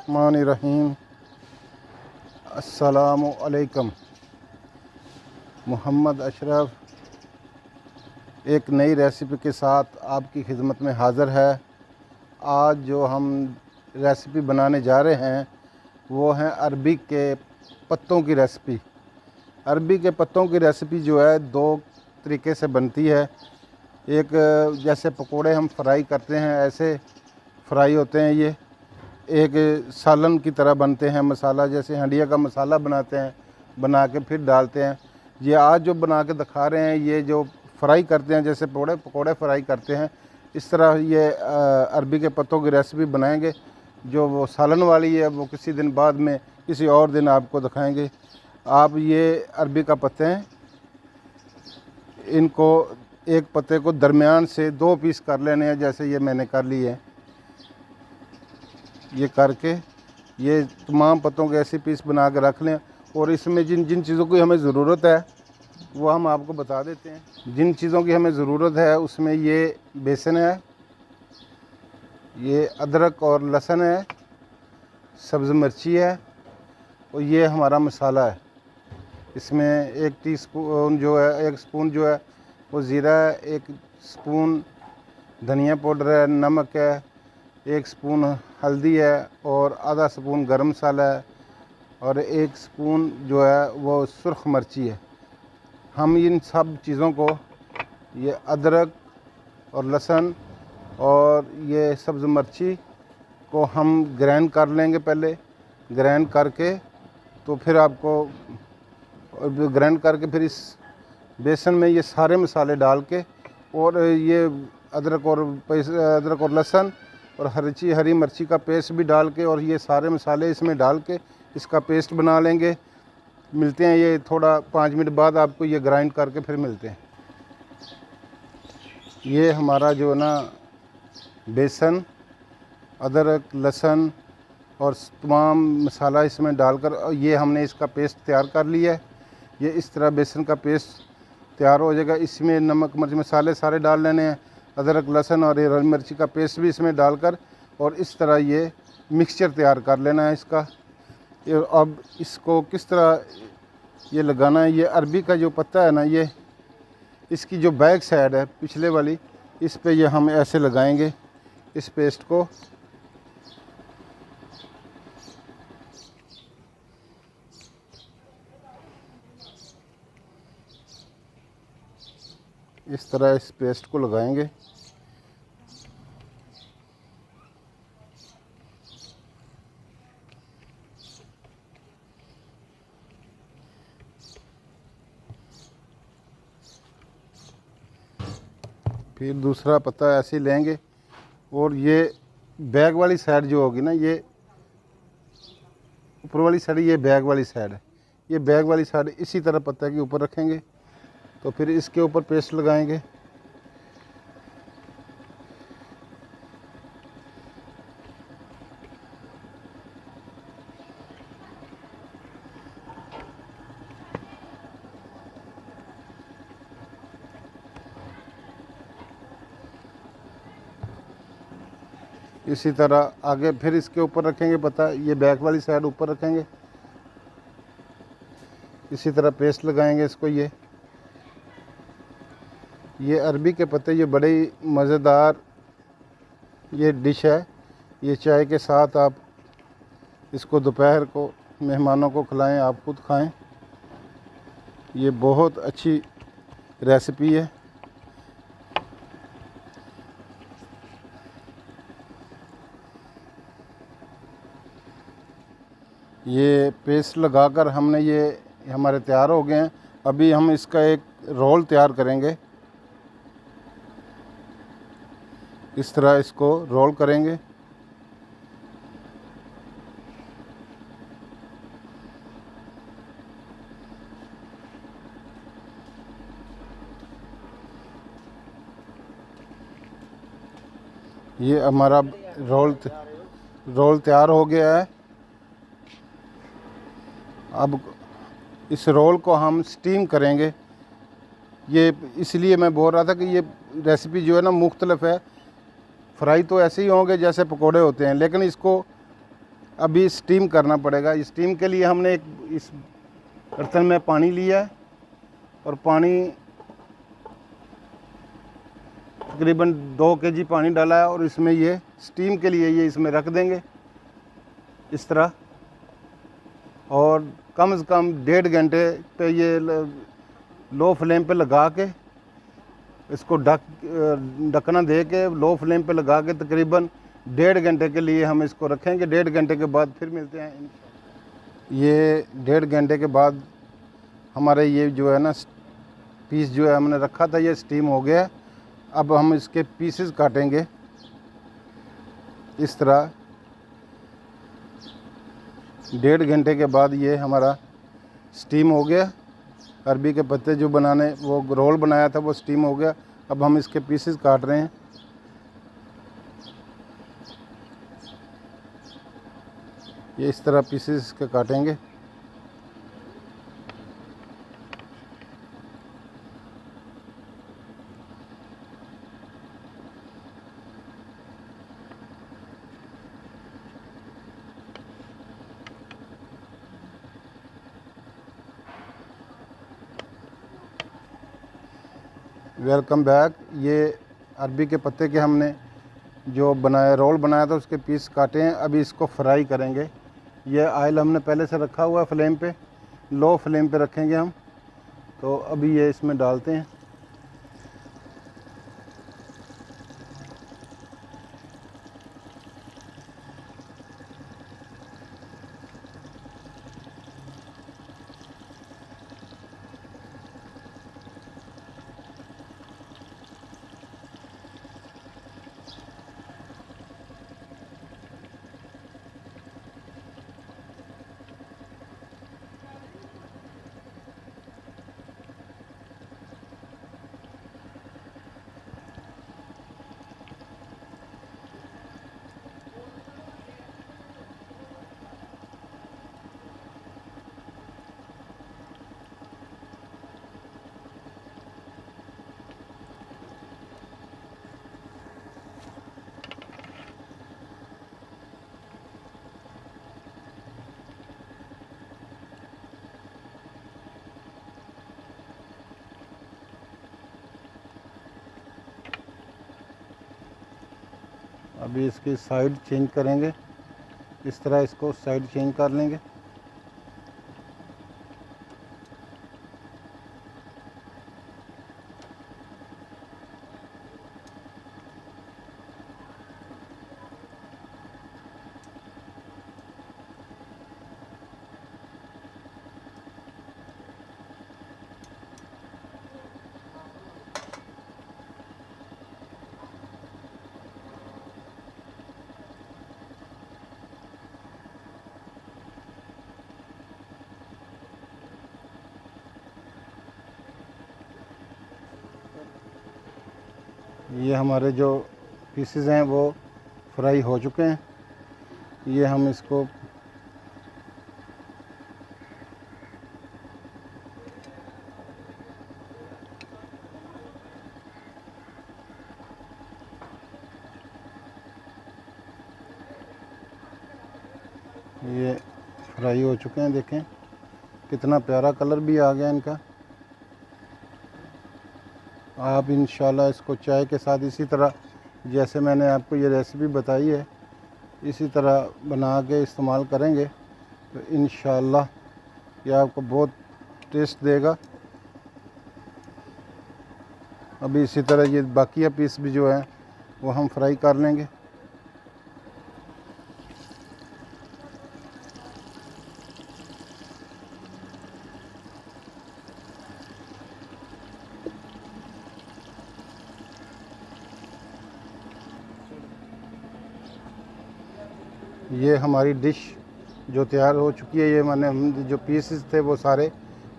बिस्मिल्लाहिर्रहमानिर्रहीम। अस्सलामु अलैकुम। मोहम्मद अशरफ एक नई रेसिपी के साथ आपकी खिदमत में हाज़िर है। आज जो हम रेसिपी बनाने जा रहे हैं वो है अरबी के पत्तों की रेसिपी। अरबी के पत्तों की रेसिपी जो है दो तरीके से बनती है। एक जैसे पकोड़े हम फ्राई करते हैं ऐसे फ्राई होते हैं ये। एक सालन की तरह बनते हैं, मसाला जैसे हंडिया का मसाला बनाते हैं, बना के फिर डालते हैं। ये आज जो बना के दिखा रहे हैं ये जो फ्राई करते हैं जैसे पकोड़े फ्राई करते हैं, इस तरह ये अरबी के पत्तों की रेसिपी बनाएंगे। जो वो सालन वाली है वो किसी दिन बाद में किसी और दिन आपको दिखाएंगे। आप ये अरबी का पत्ते हैं, इनको एक पत्ते को दरमियान से 2 पीस कर लेने हैं, जैसे ये मैंने कर लिए हैं। ये करके ये तमाम पत्तों के ऐसे पीस बना के रख लें। और इसमें जिन जिन चीज़ों की हमें ज़रूरत है वो हम आपको बता देते हैं। जिन चीज़ों की हमें ज़रूरत है उसमें ये बेसन है, ये अदरक और लहसुन है, सब्ज़ मिर्ची है और ये हमारा मसाला है। इसमें 1 टीस्पून जो है, 1 स्पून जो है वो ज़ीरा है, 1 स्पून धनिया पाउडर है, नमक है, 1 स्पून हल्दी है और आधा स्पून गरम मसाला है और 1 स्पून जो है वो सुर्ख मिर्ची है। हम इन सब चीज़ों को, ये अदरक और लहसुन और ये सब्ज़ मिर्ची को हम ग्राइंड कर लेंगे। पहले ग्राइंड करके तो फिर आपको ग्राइंड करके फिर इस बेसन में ये सारे मसाले डाल के और ये अदरक और लहसुन और हरी मिर्ची का पेस्ट भी डाल के और ये सारे मसाले इसमें डाल के इसका पेस्ट बना लेंगे। मिलते हैं ये थोड़ा 5 मिनट बाद आपको ये ग्राइंड करके फिर मिलते हैं। ये हमारा जो है ना बेसन, अदरक, लहसुन और तमाम मसाला इसमें डालकर ये हमने इसका पेस्ट तैयार कर लिया है। ये इस तरह बेसन का पेस्ट तैयार हो जाएगा। इसमें नमक मिर्च मसाले सारे डाल लेने हैं, अदरक लहसुन और हरी मिर्ची का पेस्ट भी इसमें डालकर और इस तरह ये मिक्सचर तैयार कर लेना है इसका। अब इसको किस तरह ये लगाना है, ये अरबी का जो पत्ता है ना, ये इसकी जो बैक साइड है पिछले वाली, इस पे ये हम ऐसे लगाएंगे इस पेस्ट को। इस तरह इस पेस्ट को लगाएंगे। फिर दूसरा पत्ता ऐसे लेंगे और ये बैग वाली साइड जो होगी ना, ये ऊपर वाली साइड, ये बैग वाली साइड है, ये बैग वाली साइड इसी तरह पत्ता के ऊपर रखेंगे। तो फिर इसके ऊपर पेस्ट लगाएंगे। इसी तरह आगे फिर इसके ऊपर रखेंगे पत्ता, ये बैक वाली साइड ऊपर रखेंगे। इसी तरह पेस्ट लगाएंगे इसको। ये अरबी के पत्ते, ये बड़े मज़ेदार ये डिश है। ये चाय के साथ आप इसको दोपहर को मेहमानों को खिलाएं, आप खुद खाएं। ये बहुत अच्छी रेसिपी है। ये पेस्ट लगाकर हमने ये हमारे तैयार हो गए हैं। अभी हम इसका एक रोल तैयार करेंगे। इस तरह इसको रोल करेंगे। ये हमारा रोल तैयार हो गया है। अब इस रोल को हम स्टीम करेंगे। ये इसलिए मैं बोल रहा था कि ये रेसिपी जो है ना मुख्तलिफ है। फ्राई तो ऐसे ही होंगे जैसे पकोड़े होते हैं, लेकिन इसको अभी स्टीम करना पड़ेगा। स्टीम के लिए हमने एक इस बर्तन में पानी लिया है और पानी तकरीबन 2 kg पानी डाला है और इसमें ये स्टीम के लिए ये इसमें रख देंगे इस तरह। और कम से कम 1.5 घंटे पे ये लो फ्लेम पे लगा के इसको ढकना दे के लो फ्लेम पे लगा के तकरीबन 1.5 घंटे के लिए हम इसको रखेंगे। 1.5 घंटे के बाद फिर मिलते हैं। ये 1.5 घंटे के बाद हमारे ये जो है ना पीस जो है हमने रखा था ये स्टीम हो गया। अब हम इसके पीसेस काटेंगे इस तरह। 1.5 घंटे के बाद ये हमारा स्टीम हो गया। अरबी के पत्ते जो बनाने वो रोल बनाया था वो स्टीम हो गया। अब हम इसके पीसेस काट रहे हैं। ये इस तरह पीसेस इसके काटेंगे। Welcome back. ये अरबी के पत्ते के हमने जो बनाया रोल बनाया था उसके पीस काटे हैं। अभी इसको फ्राई करेंगे। ये ऑयल हमने पहले से रखा हुआ है फ्लेम पे, लो फ्लेम पे रखेंगे हम। तो अभी ये इसमें डालते हैं। अभी इसकी साइड चेंज करेंगे। इस तरह इसको साइड चेंज कर लेंगे। ये हमारे जो पीसेस हैं वो फ्राई हो चुके हैं। ये हम इसको ये फ्राई हो चुके हैं। देखें कितना प्यारा कलर भी आ गया इनका। आप इंशाल्लाह इसको चाय के साथ इसी तरह जैसे मैंने आपको ये रेसिपी बताई है इसी तरह बना के इस्तेमाल करेंगे तो इंशाल्लाह ये आपको बहुत टेस्ट देगा। अभी इसी तरह ये बाकी पीस भी जो है वो हम फ्राई कर लेंगे। ये हमारी डिश जो तैयार हो चुकी है। ये मैंने हम जो पीसेस थे वो सारे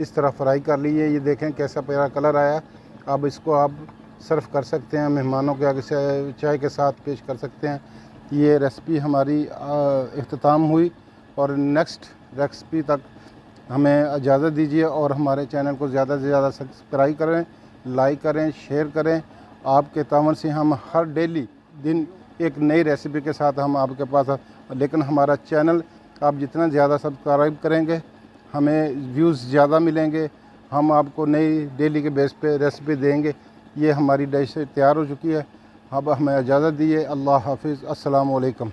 इस तरह फ्राई कर लिए। ये देखें कैसा प्यारा कलर आया। अब इसको आप सर्व कर सकते हैं, मेहमानों के आगे से चाय के साथ पेश कर सकते हैं। ये रेसिपी हमारी इख्तिताम हुई और नेक्स्ट रेसिपी तक हमें इजाज़त दीजिए और हमारे चैनल को ज़्यादा से ज़्यादा सब्सक्राइब करें, लाइक करें, शेयर करें। आपके तावन से हम हर डेली दिन एक नई रेसिपी के साथ हम आपके पास, लेकिन हमारा चैनल आप जितना ज़्यादा सब्सक्राइब करेंगे हमें व्यूज़ ज़्यादा मिलेंगे, हम आपको नई डेली के बेस पे रेसिपी देंगे। ये हमारी डिश तैयार हो चुकी है, अब हमें इजाज़त दीजिए। अल्लाह हाफ़िज़, अस्सलामु अलैकुम।